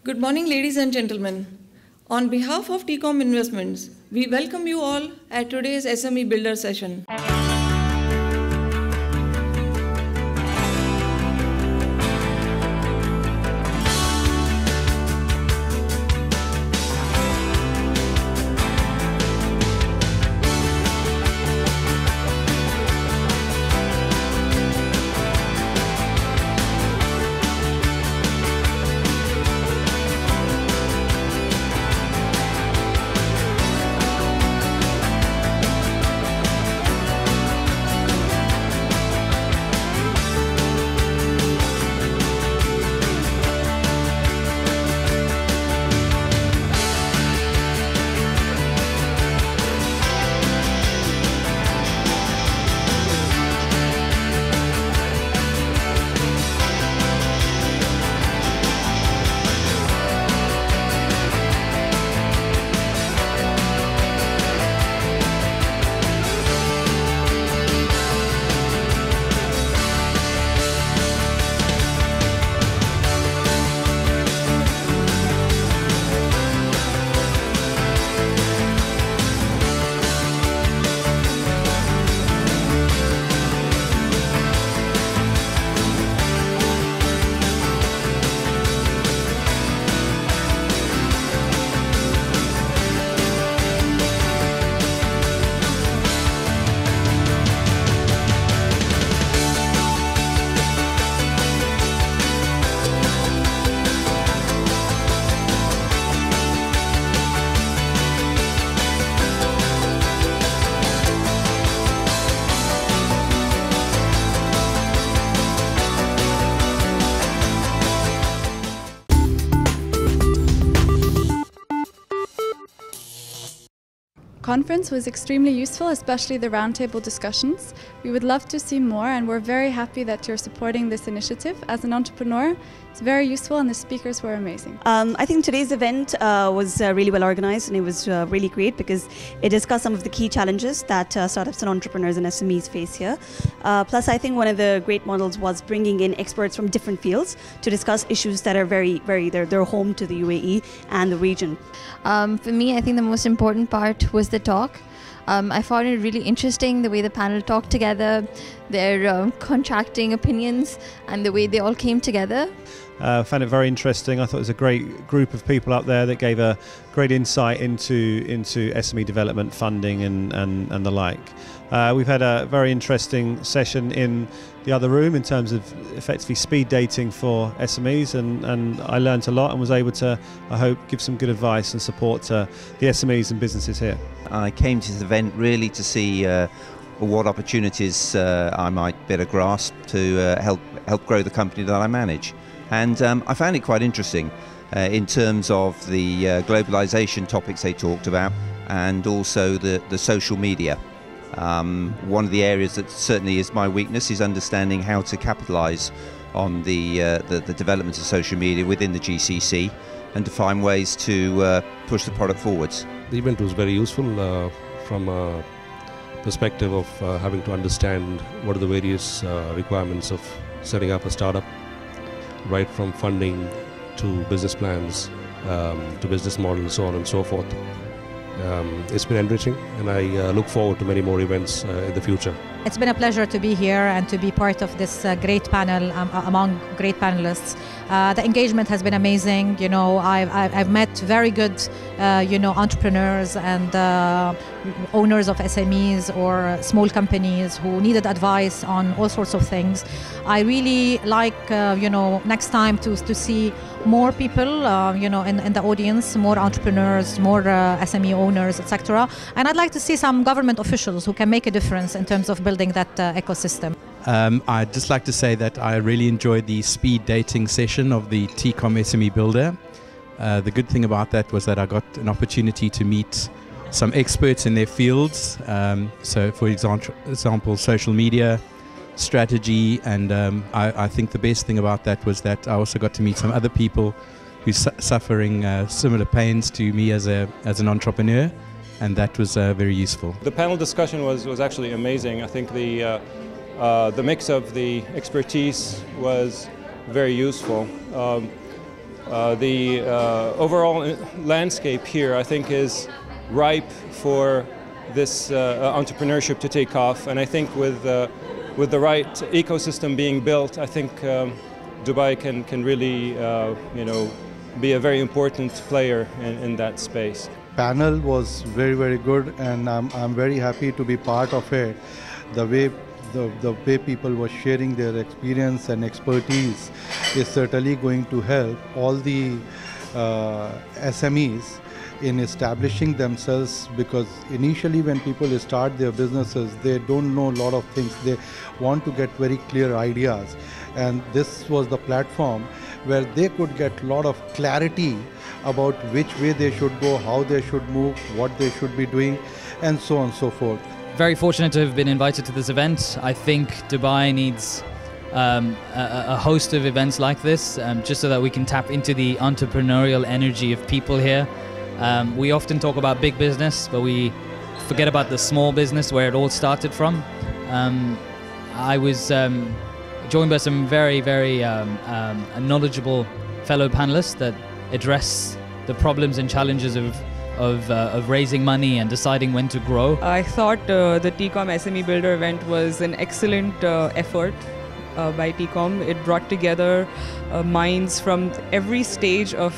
Good morning, ladies and gentlemen. On behalf of TCOM Investments, we welcome you all at today's SME Builder session. Conference was extremely useful, especially the roundtable discussions. We would love to see more, and we're very happy that you're supporting this initiative. As an entrepreneur, it's very useful, and the speakers were amazing. I think today's event was really well organized, and it was really great because it discussed some of the key challenges that startups and entrepreneurs and SMEs face here. Plus, I think one of the great models was bringing in experts from different fields to discuss issues that are they're home to the UAE and the region. For me, I think the most important part was the talk. I found it really interesting the way the panel talked together, their contracting opinions, and the way they all came together. I found it very interesting. I thought it was a great group of people up there that gave a great insight into SME development funding and the like. We've had a very interesting session in the other room in terms of effectively speed dating for SMEs, and I learned a lot and was able to, I hope, give some good advice and support to the SMEs and businesses here. I came to this event really to see what opportunities I might better grasp to help grow the company that I manage. And I found it quite interesting in terms of the globalization topics they talked about, and also the social media. One of the areas that certainly is my weakness is understanding how to capitalize on the development of social media within the GCC and to find ways to push the product forwards. The event was very useful from a perspective of having to understand what are the various requirements of setting up a startup, right from funding to business plans to business models, so on and so forth. It's been enriching, and I look forward to many more events in the future. It's been a pleasure to be here and to be part of this great panel among great panelists. The engagement has been amazing. You know, I've met very good, entrepreneurs and owners of SMEs or small companies who needed advice on all sorts of things. I really like, next time to see more people, in the audience, more entrepreneurs, more SME owners, etc. And I'd like to see some government officials who can make a difference in terms of building that ecosystem. I'd just like to say that I really enjoyed the speed dating session of the TCOM SME Builder. The good thing about that was that I got an opportunity to meet some experts in their fields. So, for example, social media, strategy, and I think the best thing about that was that I also got to meet some other people who's suffering similar pains to me as an entrepreneur, and that was very useful. The panel discussion was actually amazing. I think the mix of the expertise was very useful. The overall landscape here, I think, is ripe for this entrepreneurship to take off. And I think with the right ecosystem being built, I think Dubai can really, be a very important player in that space. Panel was very, very good, and I'm very happy to be part of it. The way people were sharing their experience and expertise is certainly going to help all the SMEs in establishing themselves, because initially when people start their businesses, they don't know a lot of things. They want to get very clear ideas, and this was the platform where they could get a lot of clarity about which way they should go, how they should move, what they should be doing, and so on and so forth. Very fortunate to have been invited to this event. I think Dubai needs a host of events like this, just so that we can tap into the entrepreneurial energy of people here. We often talk about big business, but we forget about the small business where it all started from. I was joined by some very, very knowledgeable fellow panelists that address the problems and challenges of raising money and deciding when to grow. I thought the TCOM SME Builder event was an excellent effort by TCOM. It brought together minds from every stage of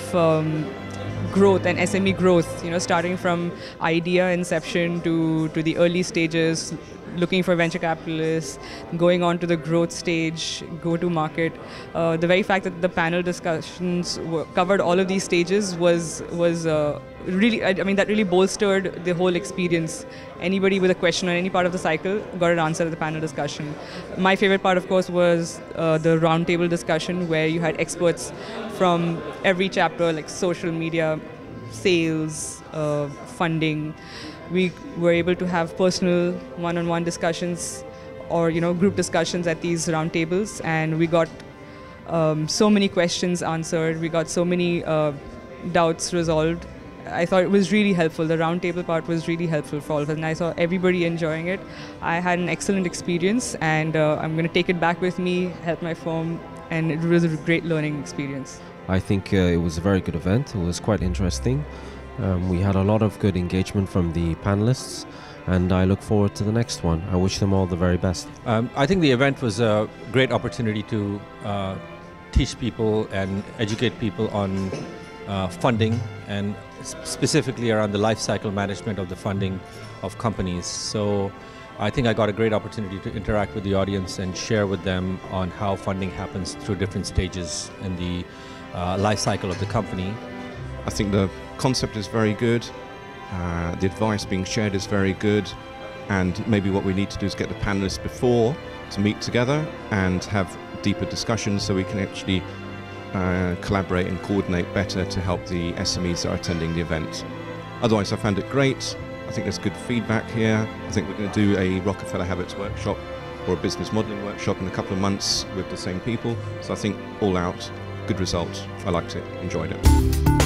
growth and SME growth, starting from idea inception to the early stages, looking for venture capitalists, going on to the growth stage, go to market. The very fact that the panel discussions covered all of these stages was really, that really bolstered the whole experience. Anybody with a question on any part of the cycle got an answer at the panel discussion. My favorite part, of course, was the roundtable discussion, where you had experts from every chapter, like social media, sales, funding. We were able to have personal one-on-one discussions or group discussions at these roundtables, and we got so many questions answered. We got so many doubts resolved. I thought it was really helpful. The roundtable part was really helpful for all of us, and I saw everybody enjoying it. I had an excellent experience, and I'm going to take it back with me, help my firm, and it was a great learning experience. I think it was a very good event. It was quite interesting. We had a lot of good engagement from the panelists, and I look forward to the next one. I wish them all the very best. I think the event was a great opportunity to teach people and educate people on funding, and specifically around the life cycle management of the funding of companies. So I think I got a great opportunity to interact with the audience and share with them on how funding happens through different stages in the life cycle of the company. I think the concept is very good, the advice being shared is very good, and maybe what we need to do is get the panelists before to meet together and have deeper discussions so we can actually collaborate and coordinate better to help the SMEs that are attending the event. Otherwise, I found it great. I think there's good feedback here. I think we're going to do a Rockefeller Habits workshop or a business modelling workshop in a couple of months with the same people. So I think all out, good result. I liked it, enjoyed it.